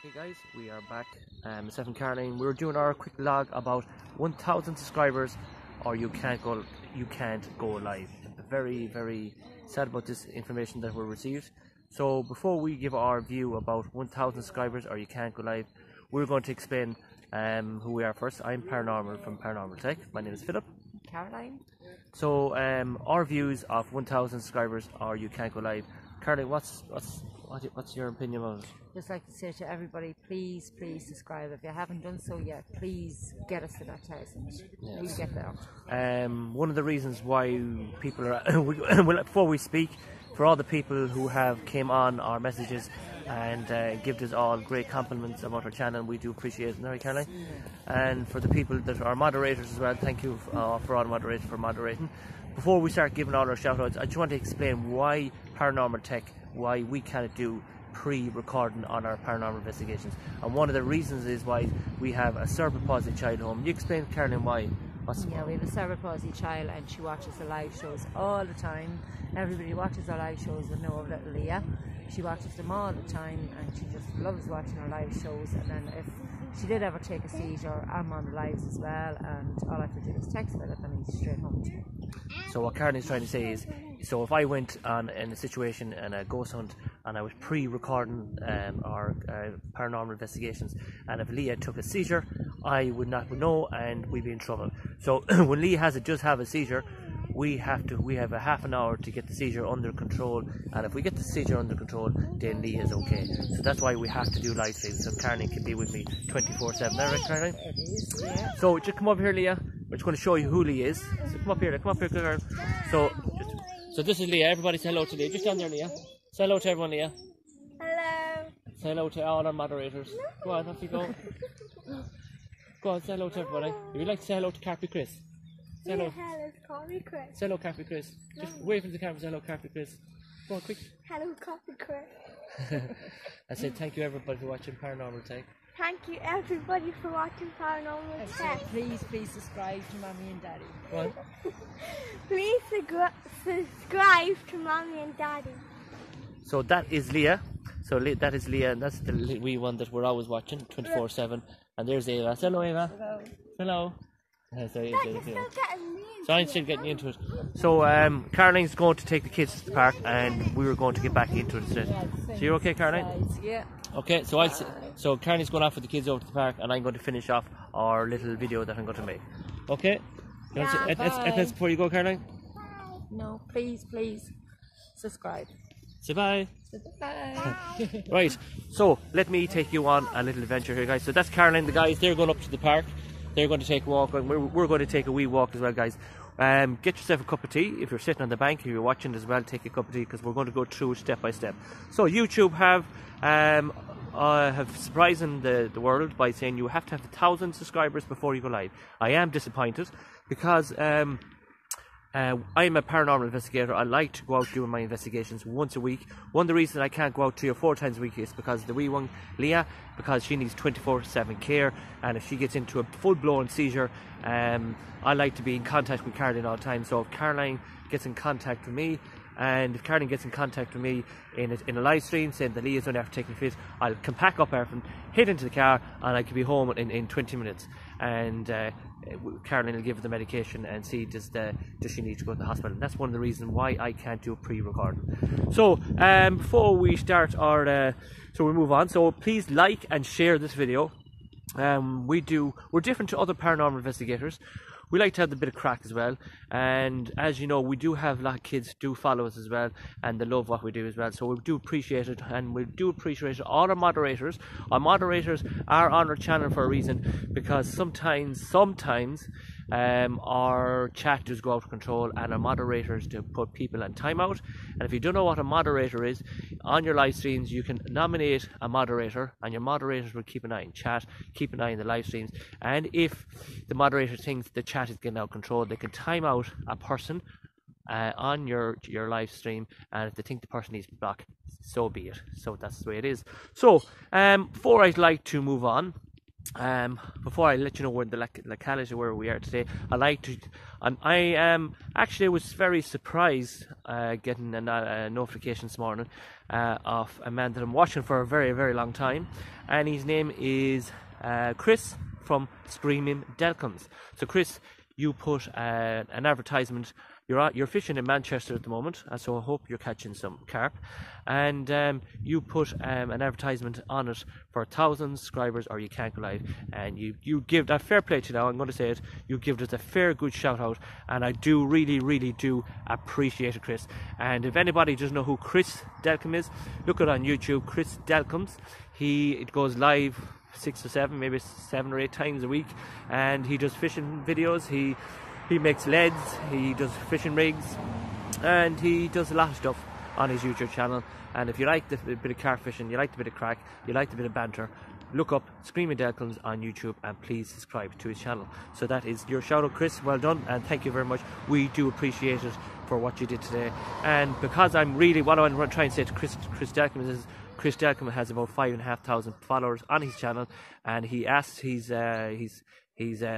Hey guys, we are back. Myself and Caroline, we were doing our quick vlog about 1,000 subscribers, or you can't go live. Very, very sad about this information that we received. So before we give our view about 1,000 subscribers, or you can't go live, we're going to explain who we are first. I'm Paranormal from Paranormal Tech. My name is Philip. Caroline. So our views of 1,000 subscribers, or you can't go live. Caroline, what's your opinion on it? Just like to say to everybody, please subscribe. If you haven't done so yet, please get us to that 1,000. Yes. We'll get there. One of the reasons why people are well, before we speak, for all the people who have came on our messages and give us all great compliments about our channel, we do appreciate it, isn't Caroline? Yeah. And for the people that are moderators as well, thank you for all moderators for moderating. Before we start giving all our shout outs, I just want to explain why Paranormal Tech, why we cannot do pre-recording on our paranormal investigations. And one of the reasons is why we have a cerebral palsy child home. You explain, Caroline, why? Yeah, we have a cerebral palsy child and she watches the live shows all the time. Everybody watches our live shows with know of little Leah. She watches them all the time and she just loves watching our live shows. And then if she did ever take a seizure, I'm on the lives as well, and all I have to do is text Philip and he's straight home to me. So what Karen is trying to say is, so if I went on in a situation in a ghost hunt and I was pre-recording our paranormal investigations, and if Leah took a seizure, I would not know and we'd be in trouble. So when Leah does have a seizure, we have a half an hour to get the seizure under control, and if we get the seizure under control, then Leah is okay. So that's why we have to do live streams, so Caroline can be with me 24/7. Is that right, Caroline? It is, yeah. So just come over here, Leah. We're just going to show you who Leah is. So come up here, girl. So this is Leah. Everybody say hello to Leah. Just down there, Leah. Say hello to everyone, Leah. Hello. Say hello to all our moderators. Go on, off you go. Go on, say hello to everybody. If you'd like to say hello to Carpy Chris. Say hello. Hello, Carpy Chris. Say hello, Carpy Chris. Just wave into the camera, say hello, Carpy Chris. Go on, quick. Hello, Carpy Chris. I said thank you everybody for watching Paranormal Tech. Thank you everybody for watching Paranormal Tech. Please subscribe to Mommy and Daddy. Go on. Please subscribe to Mommy and Daddy. So that is Leah. So that is Leah, and that's the wee one that we're always watching 24/7. And there's Ava. Say hello, Ava. Hello. So I'm still getting into it. So Caroline's going to take the kids to the park, and we were going to get back into it instead. So you're okay, Caroline? Yeah. Okay. So Caroline's going off with the kids over to the park, and I'm going to finish off our little video that I'm going to make. Okay. That's before you go, Caroline. No, please subscribe. Say bye. Bye. Right, so let me take you on a little adventure here, guys. So that's Caroline, the guys, they're going up to the park. They're going to take a walk, and we're going to take a wee walk as well, guys. Get yourself a cup of tea. If you're sitting on the bank, if you're watching as well, take a cup of tea, because we're going to go through step by step. So YouTube have surprising the world by saying you have to have 1,000 subscribers before you go live. I am disappointed because I'm a paranormal investigator. I like to go out doing my investigations once a week. One of the reasons I can't go out 3 or 4 times a week is because the wee one, Leah, because she needs 24/7 care, and if she gets into a full-blown seizure, I like to be in contact with Caroline all the time. So if Caroline gets in contact with me, and if Caroline gets in contact with me in a live stream saying that Leah's only after taking fit, I'll come pack up everything, head into the car, and I can be home in 20 minutes. And Caroline will give her the medication and see does she need to go to the hospital. And that's one of the reasons why I can't do a pre-recording. So before we start so we move on. So please like and share this video. We're different to other paranormal investigators. We like to have a bit of crack as well, and as you know, we do have a lot of kids do follow us as well, and they love what we do as well, so we do appreciate it, and we do appreciate all our moderators. Our moderators are on our channel for a reason, because sometimes our chat does go out of control, and our moderators do put people in timeout. And if you don't know what a moderator is, on your live streams you can nominate a moderator, and your moderators will keep an eye on chat, keep an eye on the live streams, and if the moderator thinks the chat is getting out of control, they can time out a person on your live stream, and if they think the person needs to be blocked, so be it. So that's the way it is. So before I'd like to move on, before I let you know where the locality where we are today, I am actually was very surprised getting a notification this morning of a man that I'm watching for a very, very long time, and his name is Chris from Screaming Delcombs. So Chris, you put an advertisement. You're fishing in Manchester at the moment, so I hope you're catching some carp. And you put an advertisement on it for 1,000 subscribers, or you can't go live. And you give that fair play to you now. I'm going to say it. You give it a fair good shout out, and I do really do appreciate it, Chris. And if anybody doesn't know who Chris Delcombe is, look it on YouTube. Chris Delcombs. It goes live 6 or 7, maybe 7 or 8 times a week, and he does fishing videos. He makes leads, he does fishing rigs, and he does a lot of stuff on his YouTube channel. And if you like the bit of carp fishing, you like the bit of crack, you like the bit of banter, look up Screaming Delcombs on YouTube and please subscribe to his channel. So that is your shout out, Chris. Well done, and thank you very much. We do appreciate it for what you did today. And because what I'm trying to say to Chris Delcombs is, Chris Delcombe has about 5,500 followers on his channel, and he asked his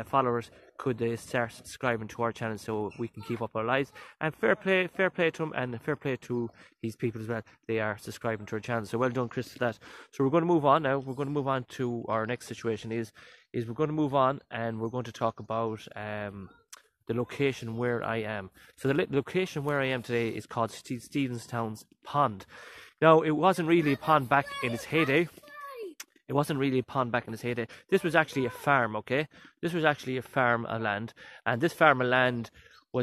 followers could they start subscribing to our channel so we can keep up our lives. And fair play to him, and fair play to his people as well. They are subscribing to our channel, so well done, Chris, for that. So we're going to move on now. We're going to move on to our next situation. Is we're going to move on and we're going to talk about the location where I am. So the location where I am today is called Stephenstown's Pond. Now, it wasn't really a pond back in its heyday. This was actually a farm, okay? This was actually a farm of land. And this farm of land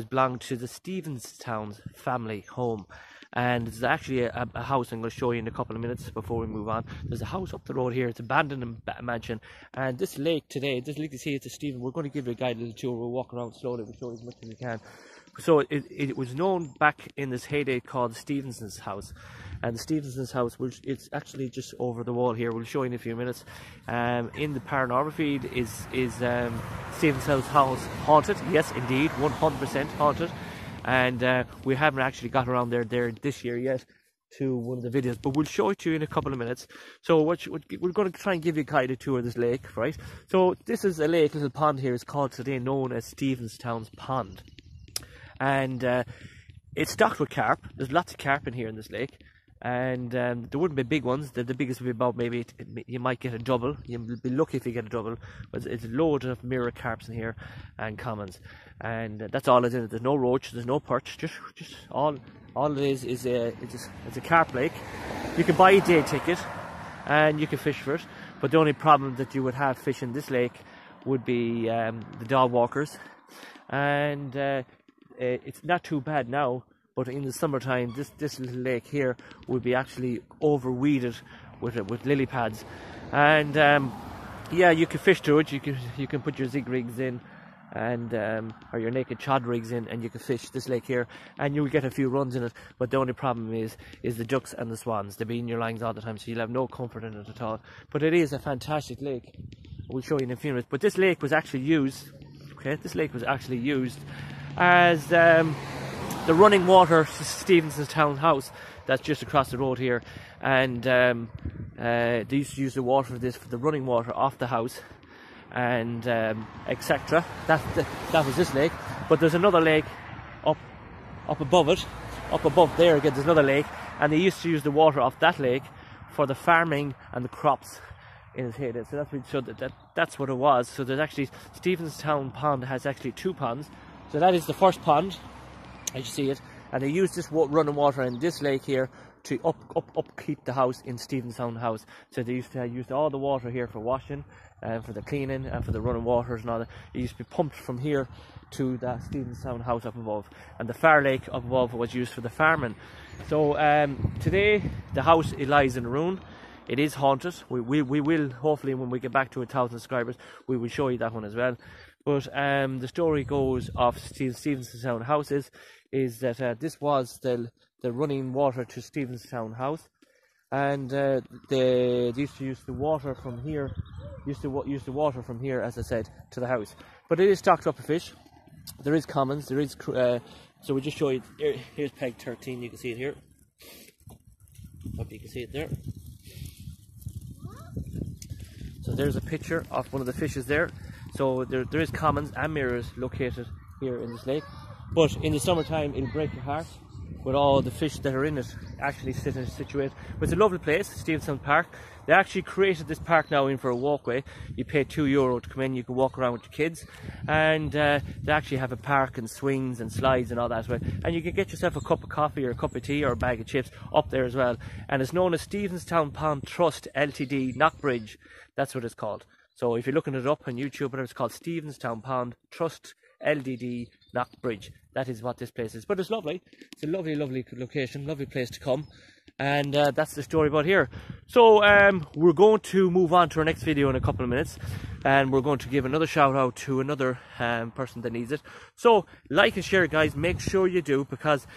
belonged to the Stephenstown family home. And there's actually a house I'm going to show you in a couple of minutes before we move on. There's a house up the road here. It's an abandoned mansion. And this lake today, this lake you see, it's a Stephen. We're going to give you a guide, a little tour. We'll walk around slowly. We'll show you as much as we can. So it was known back in this heyday called Stevenson's house. And the Stevenson's house, it's actually just over the wall here. We'll show you in a few minutes. In the paranormal feed is Stevenson's house haunted? Yes, indeed, 100% haunted. And we haven't actually got around there this year yet to one of the videos, but we'll show it to you in a couple of minutes. So we're going to try and give you a guided tour of this lake, right? So this is a lake, little pond here. It's called today known as Stephenstown's Pond. And it's stocked with carp. There's lots of carp in here in this lake. And there wouldn't be big ones. The biggest would be about maybe you might get a double. You'll be lucky if you get a double. But it's loads of mirror carps in here and commons, and that's all it's in it. There's no roach, there's no perch. Just all it is it's a carp lake. You can buy a day ticket and you can fish for it. But the only problem that you would have fishing this lake would be the dog walkers, and it's not too bad now. But in the summertime, this little lake here would be actually overweeded with lily pads, and yeah, you can fish through it. You can put your zig rigs in, and or your naked chod rigs in, and you can fish this lake here, and you'll get a few runs in it. But the only problem is the ducks and the swans. They'll be in your lines all the time, so you'll have no comfort in it at all. But it is a fantastic lake. We'll show you in a few minutes. But this lake was actually used. Okay, this lake was actually used as the running water to Stephenstown house that's just across the road here, and they used to use the water for the running water off the house, and etc. That was this lake. But there's another lake up above it, up above there again. There's another lake, and they used to use the water off that lake for the farming and the crops in its heyday. So that's what it was. So there's actually Stephenstown Pond has actually 2 ponds. So that is the first pond, as you see it, and they use this running water in this lake here to upkeep the house in Stephenstown house. So they used to use all the water here for washing and for the cleaning and for the running waters and all that. It used to be pumped from here to the Stephenstown house up above, and the far lake up above was used for the farming. So today the house, it lies in ruin. It is haunted. We will, hopefully when we get back to 1,000 subscribers, we will show you that one as well. But the story goes of Stephenstown house is that this was the running water to Stephenstown house, and they used to use the water from here, use the water from here, as I said, to the house. But it is stocked up with fish. There is commons. There is so we just show you. Here's peg 13. You can see it here. Hope you can see it there. So So there's a picture of one of the fishes there. So there is commons and mirrors located here in this lake. But in the summertime, it'll break your heart with all the fish that are in it actually situated. But it's a lovely place, Stevenstown Park. They actually created this park now in for a walkway. You pay €2 to come in, you can walk around with your kids. And they actually have a park and swings and slides and all that. And you can get yourself a cup of coffee or a cup of tea or a bag of chips up there as well. And it's known as Stevenstown Pond Trust Ltd Knockbridge. That's what it's called. So if you're looking it up on YouTube, whatever, it's called Stevenstown Pond Trust Ltd Knockbridge. That is what this place is. But it's lovely. It's a lovely, lovely location, lovely place to come. And that's the story about here. So we're going to move on to our next video in a couple of minutes. And we're going to give another shout out to another person that needs it. So like and share, guys. Make sure you do, because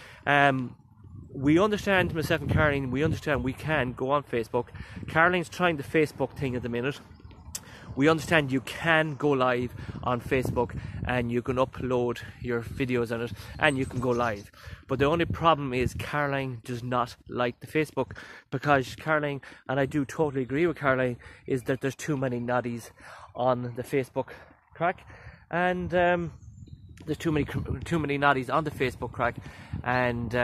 we understand, myself and Caroline, we understand we can go on Facebook. Caroline's trying the Facebook thing at the minute. We understand you can go live on Facebook and you can upload your videos on it and you can go live. But the only problem is Caroline does not like the Facebook, because Caroline, and I do totally agree with Caroline, is that there's too many noddies on the Facebook crack, and there's too many noddies on the Facebook crack, and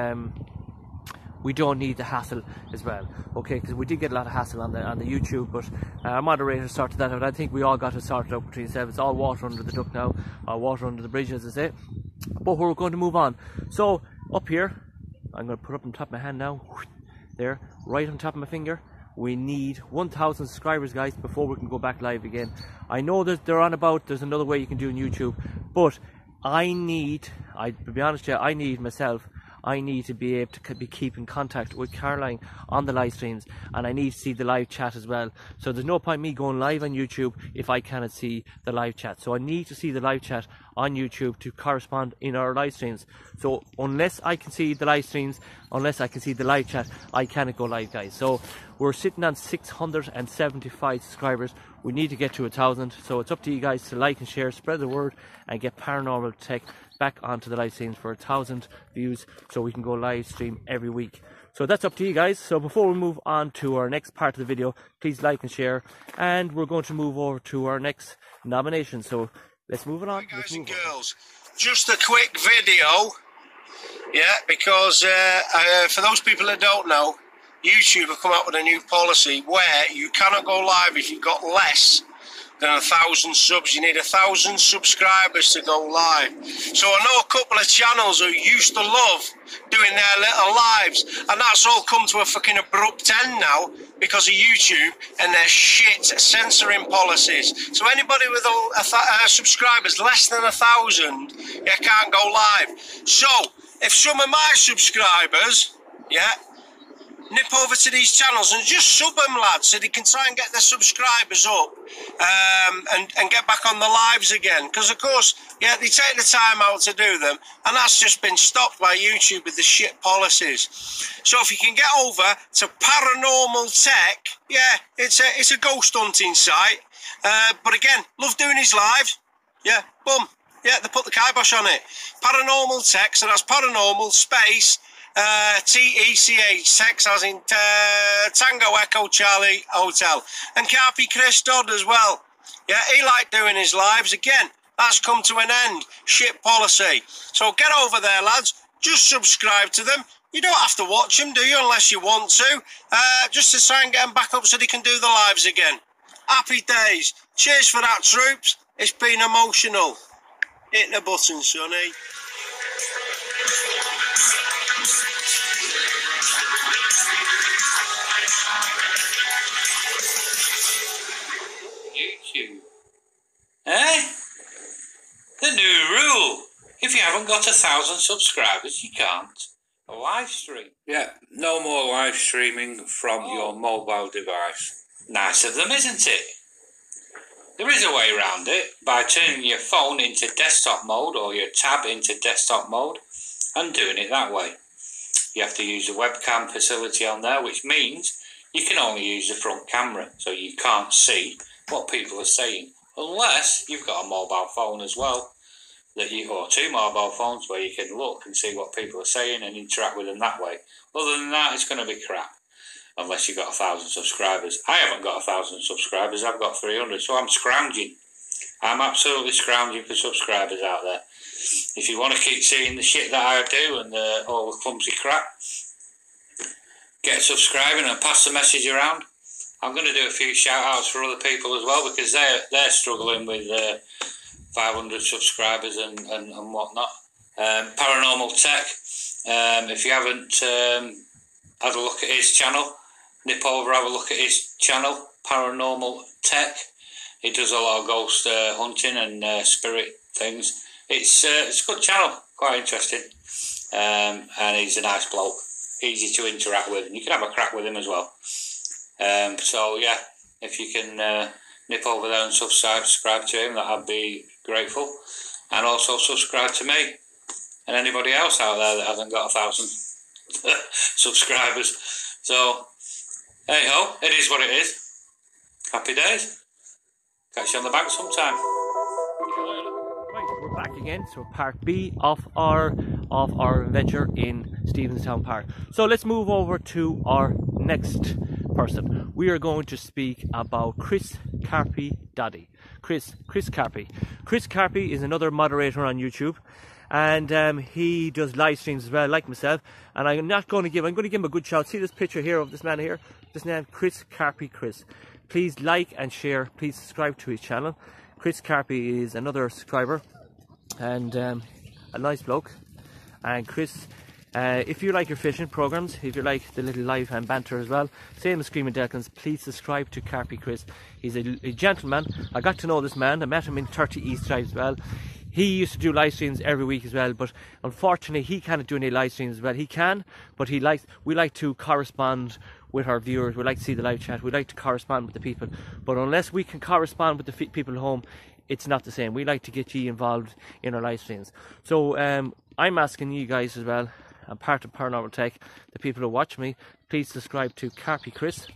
we don't need the hassle as well, okay? Because we did get a lot of hassle on the YouTube, but our moderator sorted that out. I think we all got it sorted out between ourselves. It's all water under the duck now, or water under the bridge, as I say. But we're going to move on. So up here, I'm going to put up on top of my hand now, there, right on top of my finger. We need 1,000 subscribers, guys, before we can go back live again. I know that they're on about there's another way you can do on YouTube, but to be honest, I need myself. I need to be able to keep in contact with Caroline on the live streams, and I need to see the live chat as well. So there's no point me going live on YouTube if I cannot see the live chat. So I need to see the live chat on YouTube to correspond in our live streams. So unless I can see the live streams, unless I can see the live chat, I cannot go live, guys. So we're sitting on 675 subscribers. We need to get to 1,000. So it's up to you guys to like and share, spread the word, and get Paranormal Tech back onto the live streams for 1,000 views, so we can go live stream every week. So that's up to you guys. So before we move on to our next part of the video, please like and share, and we're going to move over to our next nomination. So let's move it on. Hi guys and girls, just a quick video, yeah, because for those people that don't know, YouTube have come up with a new policy where you cannot go live if you've got less than 1,000 subs. You need 1,000 subscribers to go live. So I know a couple of channels who used to love doing their little lives, and that's all come to a fucking abrupt end now because of YouTube and their shit censoring policies. So anybody with subscribers less than 1,000, yeah, can't go live. So if some of my subscribers, yeah, nip over to these channels and just sub them, lads, so they can try and get their subscribers up and get back on the lives again. Because, of course, yeah, they take the time out to do them, and that's just been stopped by YouTube with the shit policies. So if you can get over to Paranormal Tech, yeah, it's a ghost hunting site. But again, love doing his lives. Yeah, boom. Yeah, they put the kibosh on it. Paranormal Tech, so that's Paranormal space TECH, Tex as in Tango Echo Charlie Hotel. And Carpy Chris Dodd as well. Yeah, he liked doing his lives. Again, that's come to an end. Shit policy. So get over there, lads. Just subscribe to them. You don't have to watch them, do you, unless you want to. Just to try and get them back up so they can do the lives again. Happy days. Cheers for that, troops. It's been emotional. Hit the button, sonny. YouTube. Eh? The new rule. If you haven't got 1,000 subscribers, you can't live stream. Yeah, no more live streaming from your mobile device. Nice of them, isn't it? There is a way around it by turning your phone into desktop mode or your tab into desktop mode and doing it that way. You have to use a webcam facility on there, which means you can only use the front camera, so you can't see what people are saying, unless you've got a mobile phone as well, or two mobile phones where you can look and see what people are saying and interact with them that way. Other than that, it's going to be crap. unless you've got 1,000 subscribers. I haven't got 1,000 subscribers, I've got 300, so I'm scrounging. I'm absolutely scrounging for subscribers out there. If you want to keep seeing the shit that I do and all the clumsy crap, get subscribing and pass the message around. I'm going to do a few shout outs for other people as well, because they're struggling with 500 subscribers and whatnot. Paranormal Tech, if you haven't had a look at his channel, nip over, have a look at his channel, Paranormal Tech. He does a lot of ghost hunting and spirit things. It's a good channel, quite interesting, and he's a nice bloke, easy to interact with, and you can have a crack with him as well. So yeah, if you can nip over there and subscribe to him, I'd be grateful. And also subscribe to me and anybody else out there that hasn't got 1,000 subscribers. So hey ho, it is what it is. Happy days. Catch you on the bank sometime. Right, we're back again. So part B of our adventure in Stephenstown Park. So let's move over to our next person. We are going to speak about Chris Carpy Daddy. Chris Carpy. Chris Carpy is another moderator on YouTube, and he does live streams as well, like myself. And I'm going to give him a good shout. See this picture here of this man here? This name, Chris Carpy Chris. Please like and share. Please subscribe to his channel. Chris Carpy is another subscriber and a nice bloke. And Chris, if you like your fishing programs, if you like the little live and banter as well, same as Screaming Delkins, please subscribe to Carpy Chris. He's a gentleman. I got to know this man. I met him in 30 East Drive as well. He used to do live streams every week as well, but unfortunately he can't do any live streams as well. He can, but we like to correspond with our viewers. We like to see the live chat. We like to correspond with the people. But unless we can correspond with the people at home, it's not the same. We like to get you involved in our live streams. So I'm asking you guys as well, I'm part of Paranormal Tech, the people who watch me, please subscribe to Carpy Chris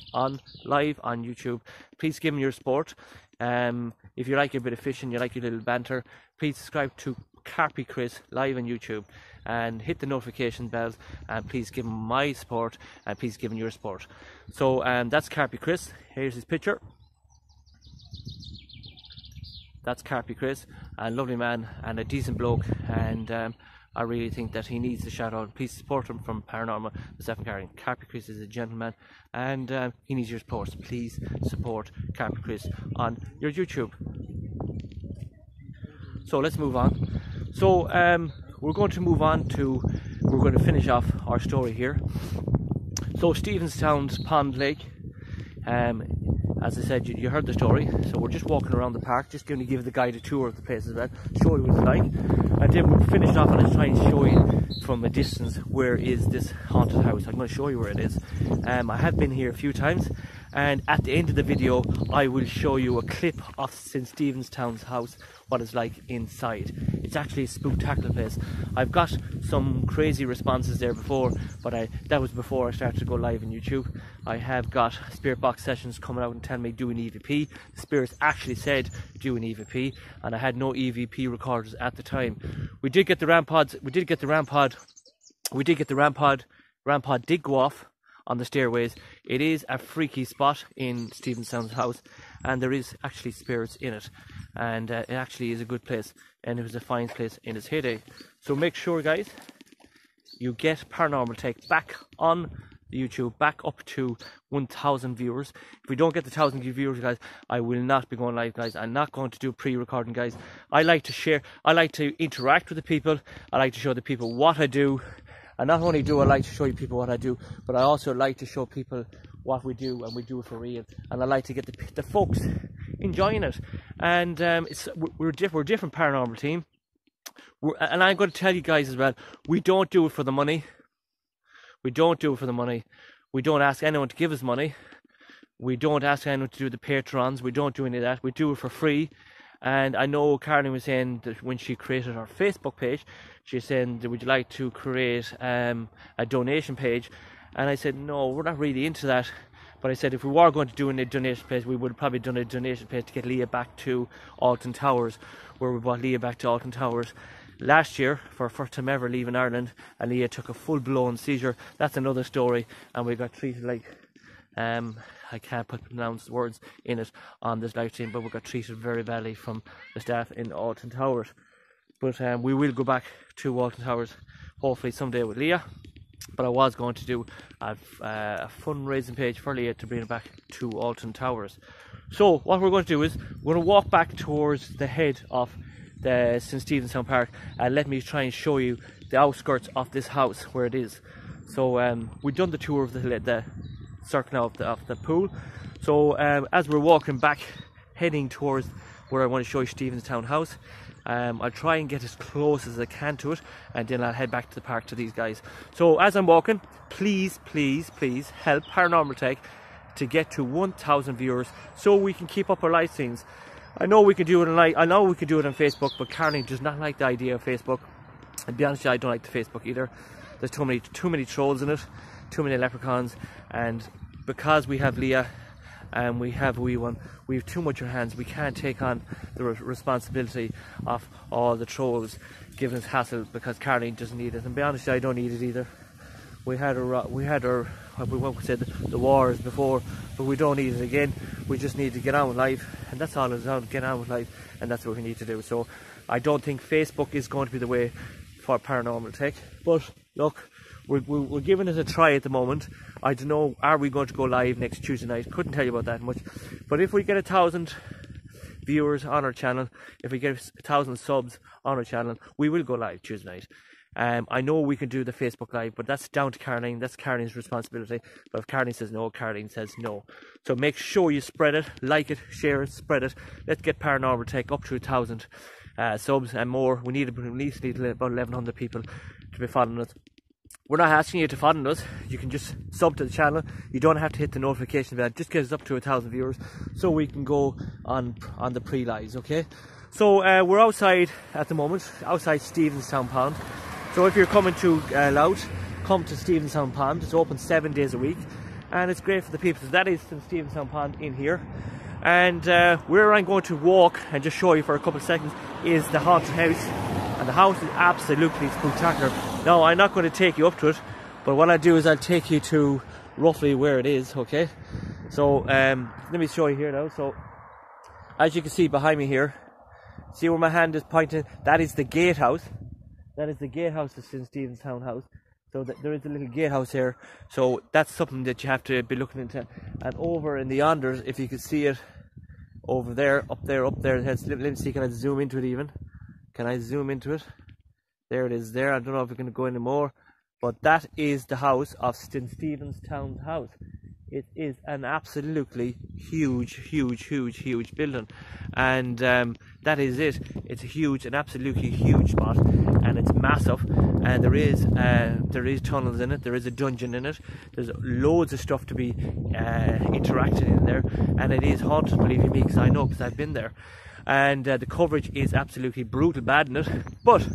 live on YouTube. Please give him your support. If you like a bit of fishing, you like your little banter, please subscribe to Carpy Chris live on YouTube and hit the notification bells, and please give him my support and please give him your support. So that's Carpy Chris. Here's his picture. That's Carpy Chris, a lovely man and a decent bloke, and I really think that he needs a shout out. Please support him from Paranormal, myself and Karen. Carpy Chris is a gentleman, and he needs your support. So please support Carpy Chris on your YouTube. So let's move on. So we're going to finish off our story here. So Stephenstown's Pond Lake. As I said, you heard the story. So we're just walking around the park, just going to give the guide a tour of the place as well, show you what it's like, and then we'll finish off and I'll try and show you from a distance where is this haunted house. I'm going to show you where it is. I have been here a few times, and at the end of the video I will show you a clip of St. Stephenstown's house, what it's like inside. It's actually a spectacular place. I've got some crazy responses there before, but that was before I started to go live on YouTube. I have got spirit box sessions coming out and telling me do an EVP. The spirits actually said do an EVP, and I had no EVP recorders at the time. We did get the rampods. Rampod did go off on the stairways. It is a freaky spot in Stephenstown's house, and there is actually spirits in it, and it actually is a good place, and it was a fine place in its heyday. So make sure, guys, you get Paranormal Tech back on YouTube, back up to 1,000 viewers. If we don't get the 1,000 viewers, guys, I will not be going live, guys. I'm not going to do pre-recording, guys. I like to share, I like to interact with the people, I like to show the people what I do. And not only do I like to show you people what I do, but I also like to show people what we do, and we do it for real. And I like to get the folks enjoying it. And we're a different paranormal team. And I'm going to tell you guys as well, we don't do it for the money. We don't do it for the money. We don't ask anyone to give us money. We don't ask anyone to do the patrons. We don't do any of that. We do it for free. And I know Caroline was saying that when she created her Facebook page, she was saying, would you like to create a donation page? And I said, no, we're not really into that. But I said, if we were going to do a donation page, we would have probably done a donation page to get Leah back to Alton Towers, where we brought Leah back to Alton Towers last year for first time ever leaving Ireland, and Leah took a full-blown seizure. That's another story, and we got treated like I can't pronounce words in it on this live stream, but we got treated very badly from the staff in Alton Towers. But we will go back to Alton Towers hopefully someday with Leah. But I was going to do a fundraising page for Leah to bring it back to Alton Towers. So what we're going to do is we're going to walk back towards the head of the St. Stephen's Town Park, and let me try and show you the outskirts of this house where it is. So we've done the tour of the circle of the pool. So as we're walking back, heading towards where I want to show you Stephen's Town House, I'll try and get as close as I can to it, and then I'll head back to the park to these guys. So as I'm walking, please help Paranormal Tech to get to 1,000 viewers so we can keep up our live streams. I know we can do it on Facebook, but Caroline does not like the idea of Facebook. And to be honest with you, I don't like the Facebook either. There's too many trolls in it, too many leprechauns, and because we have Leah and we have a wee one, we have too much on our hands. We can't take on the responsibility of all the trolls giving us hassle, because Caroline doesn't need it. And to be honest with you, I don't need it either. We had our we won't say the wars before, but we don't need it again. We just need to get on with life, and that's all it's about, get on with life, and that's what we need to do. So I don't think Facebook is going to be the way for Paranormal Tech, but look, we're giving it a try at the moment. I don't know, are we going to go live next Tuesday night? Couldn't tell you about that much, but if we get 1,000 viewers on our channel, if we get 1,000 subs on our channel, we will go live Tuesday night. I know we can do the Facebook Live, but that's down to Caroline. That's Caroline's responsibility. But if Caroline says no, Caroline says no. So make sure you spread it, like it, share it, spread it. Let's get Paranormal Tech up to 1,000 subs and more. We at least need about 1,100 people to be following us. We're not asking you to follow us. You can just sub to the channel. You don't have to hit the notification bell. Just get us up to 1,000 viewers so we can go on the pre-lives, okay? So we're outside at the moment, outside Stephen's Town Pond. So if you're coming to Louth, come to Stephen's Town Pond. It's open 7 days a week, and it's great for the people. So that is St. Stephen's Town Pond in here. And where I'm going to walk and just show you for a couple of seconds is the haunted house. And the house is absolutely spectacular. Now, I'm not going to take you up to it, but what I'll do is I'll take you to roughly where it is, okay? So let me show you here now. So as you can see behind me here, see where my hand is pointing? That is the gatehouse. That is the gatehouse of St. Stephen's Town House. So there is a little gatehouse here. So that's something that you have to be looking into. And over in the yonders, if you can see it over there, up there. Let me see, can I zoom into it even? Can I zoom into it? There it is there. I don't know if we're going to go any more. But that is the house of St. Stephen's Town House. It is an absolutely huge building, and that is it. It's an absolutely huge spot, and it's massive. And there is tunnels in it. There is a dungeon in it. There's loads of stuff to be interacted in there, and it is haunted. Believe you me, because I know, because I've been there. And the coverage is absolutely brutal bad in it, but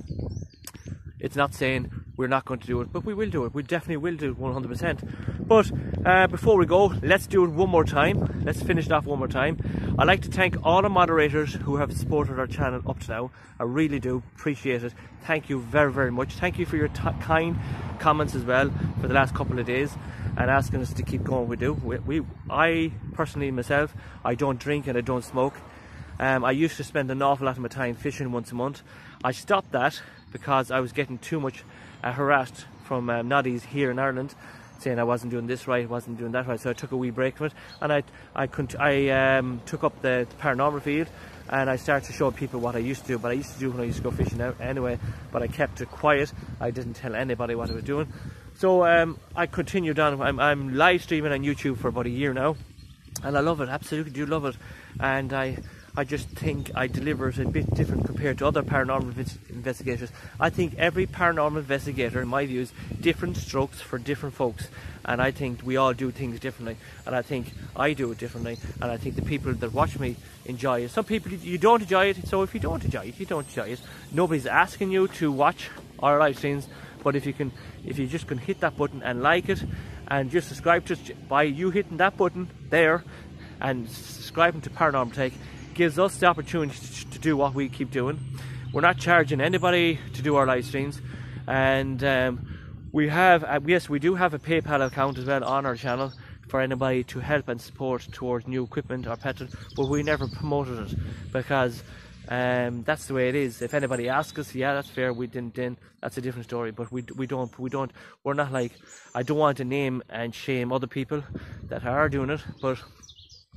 it's not saying we're not going to do it, but we will do it. We definitely will do it 100%. But before we go, let's do it one more time. Let's finish it off one more time. I'd like to thank all the moderators who have supported our channel up to now. I really do appreciate it. Thank you very much. Thank you for your kind comments as well for the last couple of days, and asking us to keep going. We do. I personally myself, I don't drink and I don't smoke. I used to spend an awful lot of my time fishing once a month. I stopped that because I was getting too much harassed from noddies here in Ireland, saying I wasn't doing this right, wasn't doing that right. So I took a wee break from it, and I took up the paranormal field, and I started to show people what I used to do. But I used to do when I used to go fishing out anyway. But I kept it quiet. I didn't tell anybody what I was doing. So I continued on. I'm live streaming on YouTube for about a year now, and I love it. Absolutely do love it. And I just think I deliver it a bit different compared to other paranormal investigators. I think every paranormal investigator, in my view, is different strokes for different folks. And I think we all do things differently. And I think I do it differently. And I think the people that watch me enjoy it. Some people, you don't enjoy it. So if you don't enjoy it, you don't enjoy it. Nobody's asking you to watch our live streams. But if you just can hit that button and like it, and just subscribe to it by you hitting that button there, and subscribing to Paranormal Tech, gives us the opportunity to do what we keep doing. We're not charging anybody to do our live streams, and we have yes, we do have a PayPal account as well on our channel for anybody to help and support towards new equipment or petrol, but we never promoted it because that's the way it is. If anybody asks us, yeah, that's fair, we didn't, then that's a different story. But we're not like, I don't want to name and shame other people that are doing it, but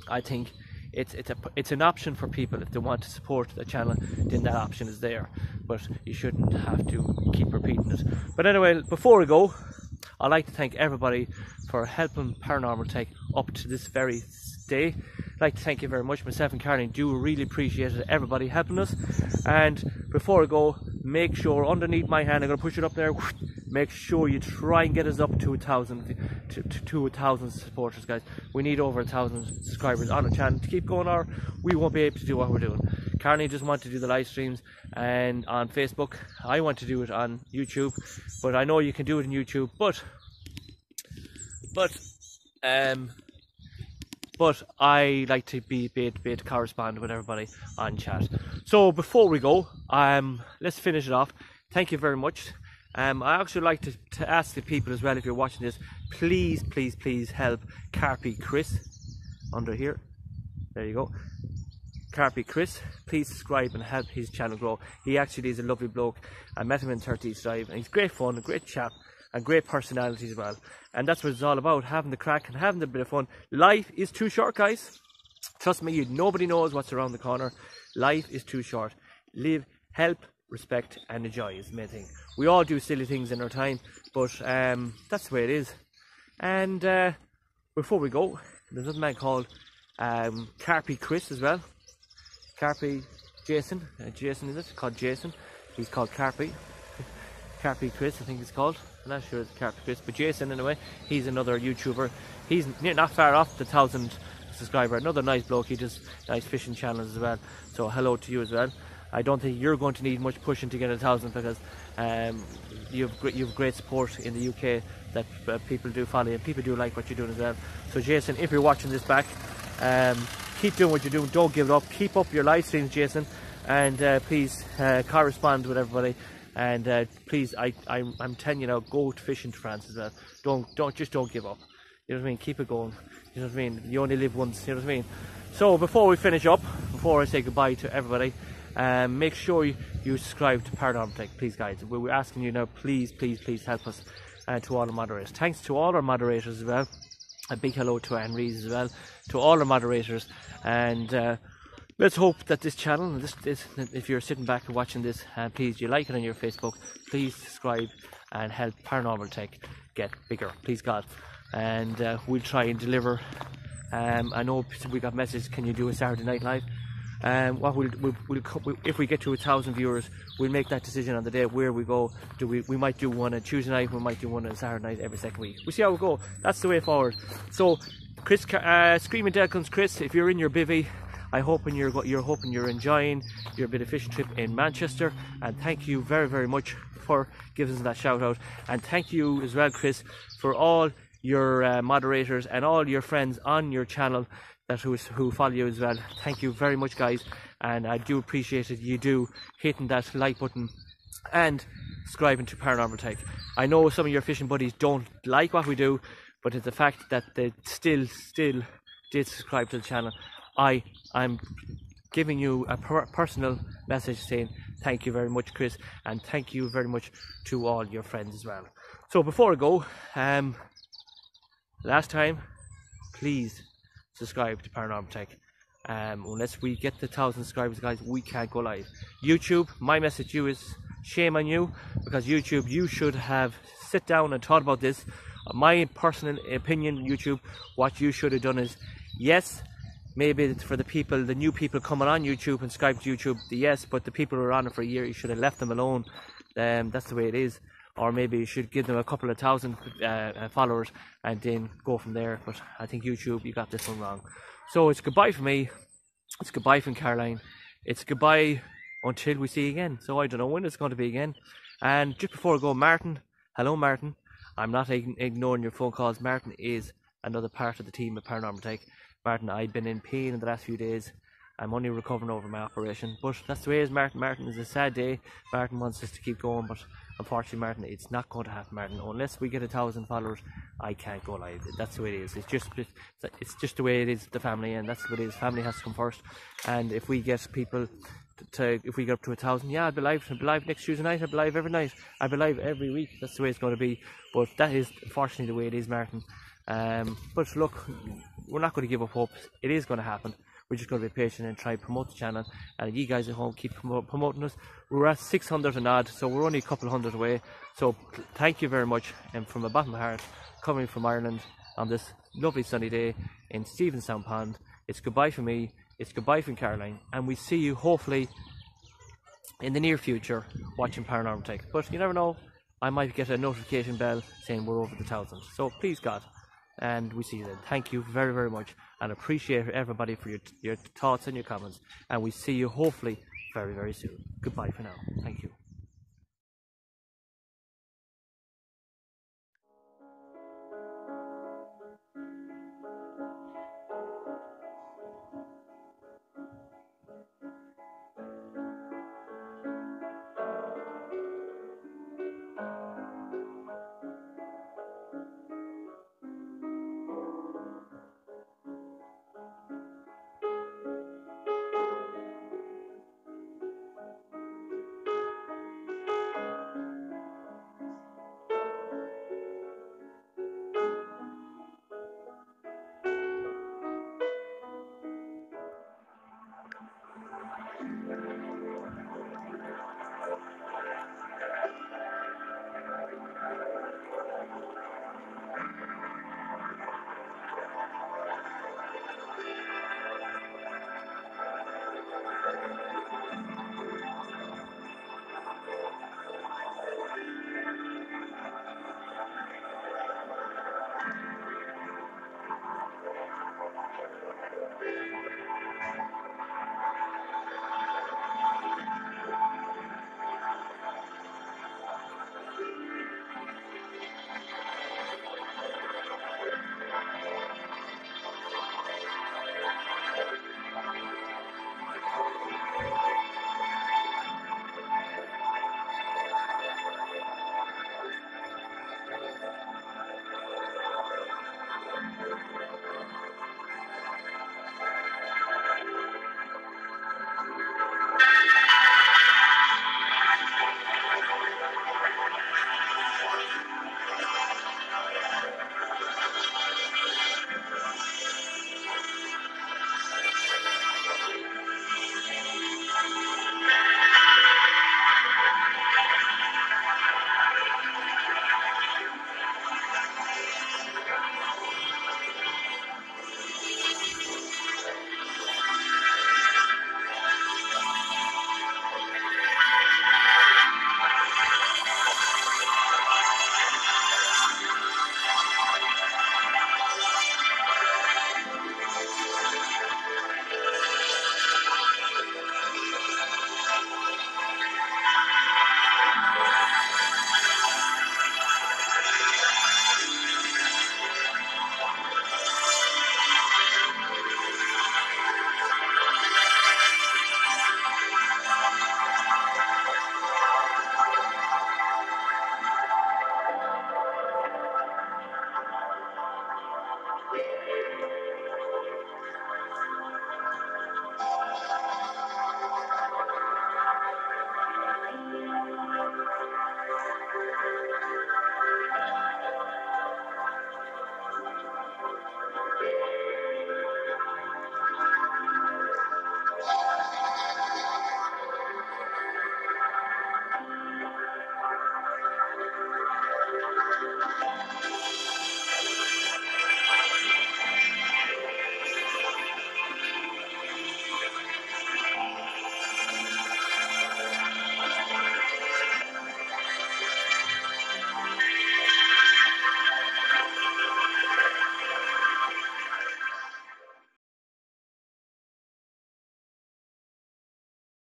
I think it's an option for people. If they want to support the channel, then that option is there, but you shouldn't have to keep repeating it. But anyway, before we go, I'd like to thank everybody for helping Paranormal Tech up to this very day. I'd like to thank you very much. Myself and Caroline do really appreciate it, everybody helping us. And before I go, make sure underneath my hand, I'm going to push it up there, make sure you try and get us up to 1,000 supporters, guys. We need over 1,000 subscribers on the channel to keep going, or we won't be able to do what we're doing. Caroline just want to do the live streams and on Facebook. I want to do it on YouTube, but I know you can do it on YouTube, but I like to be able to correspond with everybody on chat. So before we go, let's finish it off. Thank you very much. I actually like to ask the people as well, if you're watching this, please help Carpy Chris under here. There you go. Carpy Chris, please subscribe and help his channel grow. He actually is a lovely bloke. I met him in 30 Drive and he's great fun, a great chap, and great personality as well. And that's what it's all about, having the crack and having a bit of fun. Life is too short, guys. Trust me, nobody knows what's around the corner. Life is too short. Live, help, respect and enjoy is the main thing. We all do silly things in our time, but that's the way it is. And before we go, there's another man called Carpy Chris as well. Carpy Jason, Jason is it? Called Jason. He's called Carpy. Carpy Chris, I think he's called. I'm not sure it's Carpy Chris, but Jason anyway. He's another YouTuber. He's not far off the 1,000 subscriber. Another nice bloke. He does nice fishing channels as well. So hello to you as well. I don't think you're going to need much pushing to get 1,000 because you have great support in the UK that people do follow and people do like what you're doing as well. So Jason, if you're watching this back, keep doing what you're doing. Don't give it up. Keep up your live streams, Jason, and please correspond with everybody. And please, I'm telling you now, go to fishing to France as well. Don't give up. You know what I mean? Keep it going. You know what I mean? You only live once. You know what I mean? So before we finish up, before I say goodbye to everybody, make sure you subscribe to Paranormal Tech, please, guys. We're asking you now, please help us. To all the moderators. Thanks to all our moderators as well. A big hello to Anne Rees as well. To all our moderators. And let's hope that this channel, if you're sitting back and watching this, please, you like it on your Facebook, please subscribe and help Paranormal Tech get bigger, please God. And we'll try and deliver. I know we got messages, can you do a Saturday Night Live? If we get to 1,000 viewers, we'll make that decision on the day where we go. We might do one on Tuesday night, we might do one on Saturday night every second week. We'll see how we go. That's the way forward. So, Chris, Screaming Delkins, Chris, if you're in your bivvy, I hope you're hoping you're enjoying your bit of fishing trip in Manchester. And thank you very much for giving us that shout out. And thank you as well, Chris, for all your moderators and all your friends on your channel who follow you as well. Thank you very much, guys, and I do appreciate it. You do hitting that like button and subscribing to Paranormal Tech. I know some of your fishing buddies don't like what we do, but it's the fact that they still did subscribe to the channel. I'm giving you a personal message saying thank you very much, Chris, and thank you very much to all your friends as well. So before I go, last time, please subscribe to Paranormal Tech. Unless we get the 1,000 subscribers, guys, we can't go live. YouTube, my message to you is shame on you, because YouTube, you should have sit down and thought about this. My personal opinion, YouTube, what you should have done is, yes, maybe for the new people coming on YouTube and subscribe to YouTube, yes, but the people who are on it for a year, you should have left them alone. That's the way it is. Or maybe you should give them a couple of 1,000 followers and then go from there. But I think YouTube, you got this one wrong. So it's goodbye from me. It's goodbye from Caroline. It's goodbye until we see you again. So I don't know when it's going to be again. And just before I go, Martin. Hello, Martin. I'm not ignoring your phone calls. Martin is another part of the team at Paranormal Tech. Martin, I've been in pain in the last few days. I'm only recovering over my operation, but that's the way it is, Martin. Martin, is a sad day. Martin wants us to keep going, but unfortunately, Martin, it's not going to happen, Martin. Unless we get 1,000 followers, I can't go live. That's the way it is. It's just the way it is, the family, and that's what it is. Family has to come first. And if we get people if we get up to 1,000, yeah, I'll be live. I'll be live next Tuesday night. I'll be live every night. I'll be live every week. That's the way it's going to be. But that is unfortunately the way it is, Martin. But look, we're not going to give up hope. It is going to happen. We're just going to be patient and try to promote the channel, and you guys at home keep promoting us. We're at 600 and odd, so we're only a couple hundred away. So thank you very much, and from the bottom of my heart, coming from Ireland on this lovely sunny day in Stephenstown Pond, it's goodbye from me, it's goodbye from Caroline, and we see you hopefully in the near future watching Paranormal Tech. But you never know, I might get a notification bell saying we're over the 1,000. So please God, and we see you then. Thank you very, very much, and appreciate everybody for your thoughts and your comments, and we see you hopefully very, very soon. Goodbye for now. Thank you.